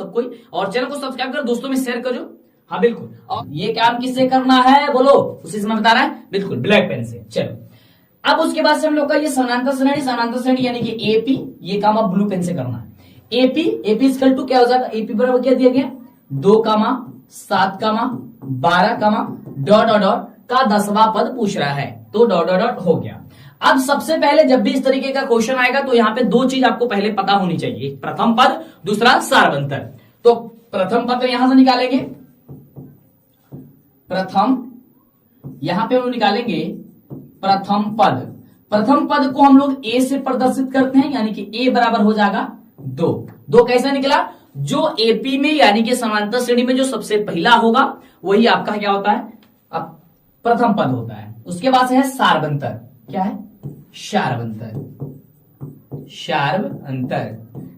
सब कोई, और चैनल को सब्सक्राइब कर दोस्तों में शेयर करो। हाँ बिल्कुल। और ये काम किससे करना है बोलो, उसी से मैं बता रहा है, बिल्कुल ब्लैक पेन से। चलो अब उसके बाद से हम लोग का ये समानांतर श्रेणी यानी कि एपी, ये काम अब ब्लू पेन से करना है। एपी इक्वल टू क्या हो जाएगा, एपी बराबर क्या दिया गया 2, 7, 12, डॉट डॉट डॉट का 10वां पद पूछ रहा है, तो डॉट डॉट डॉट हो गया। अब सबसे पहले जब भी इस तरीके का क्वेश्चन आएगा तो यहाँ पे दो चीज आपको पहले पता होनी चाहिए, प्रथम पद, दूसरा सारवंतर। तो प्रथम पद यहां से निकालेंगे, प्रथम यहां पे हम निकालेंगे प्रथम पद। प्रथम पद को हम लोग ए से प्रदर्शित करते हैं, यानी कि ए बराबर हो जाएगा 2। कैसा निकला, जो एपी में यानी कि समांतर श्रेणी में जो सबसे पहला होगा वही आपका क्या होता है, अब प्रथम पद होता है। उसके बाद से है सारवंतर, क्या है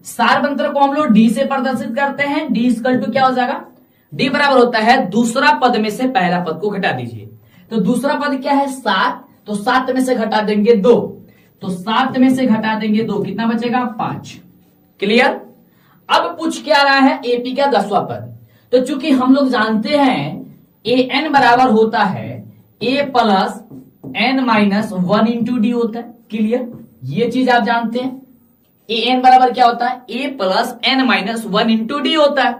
सारवंतर को हम लोग डी से प्रदर्शित करते हैं। डी इक्वल टू क्या हो जाएगा, डी बराबर होता है दूसरा पद में से पहला पद को घटा दीजिए। तो दूसरा पद क्या है 7, तो 7 में से घटा देंगे 2, तो 7 में से घटा देंगे 2, कितना बचेगा 5। क्लियर। अब पूछ क्या रहा है एपी का 10वां पद। तो चूंकि हम लोग जानते हैं ए एन बराबर होता है a plus n minus 1 into d होता है। क्लियर, ये चीज आप जानते हैं, ए एन बराबर क्या होता है a plus n minus 1 into d होता है,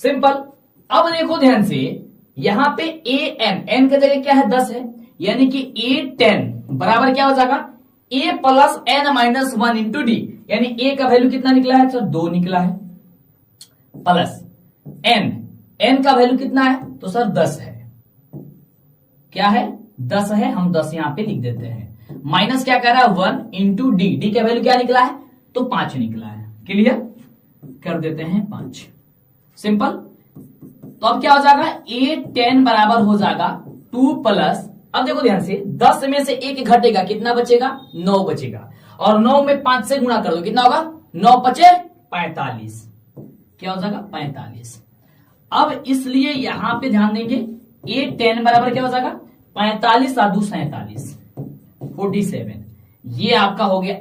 सिंपल। अब देखो ध्यान से, यहां पे ए एन की जगह क्या है 10 है, यानी कि ए 10 बराबर क्या हो जाएगा a plus n minus 1 into d, यानी ए का वैल्यू कितना निकला है सर 2 निकला है, प्लस एन का वैल्यू कितना है तो सर 10 है, क्या है 10 है, हम 10 यहां पे लिख देते हैं, माइनस क्या कह रहा है 1 इंटू डी का वैल्यू क्या निकला है तो 5 निकला है। क्लियर, कर देते हैं 5, सिंपल। तो अब क्या हो जाएगा ए 10 बराबर हो जाएगा 2 प्लस, अब देखो ध्यान से 10 में से 1 घटेगा, कितना बचेगा 9 बचेगा, और 9 में 5 से गुणा कर दो, कितना होगा 9 5 45, क्या हो जाएगा 45। अब इसलिए यहां पे ध्यान देंगे ए 10 बराबर क्या हो जाएगा 45 × 2 = 47, 47, ये आपका हो गया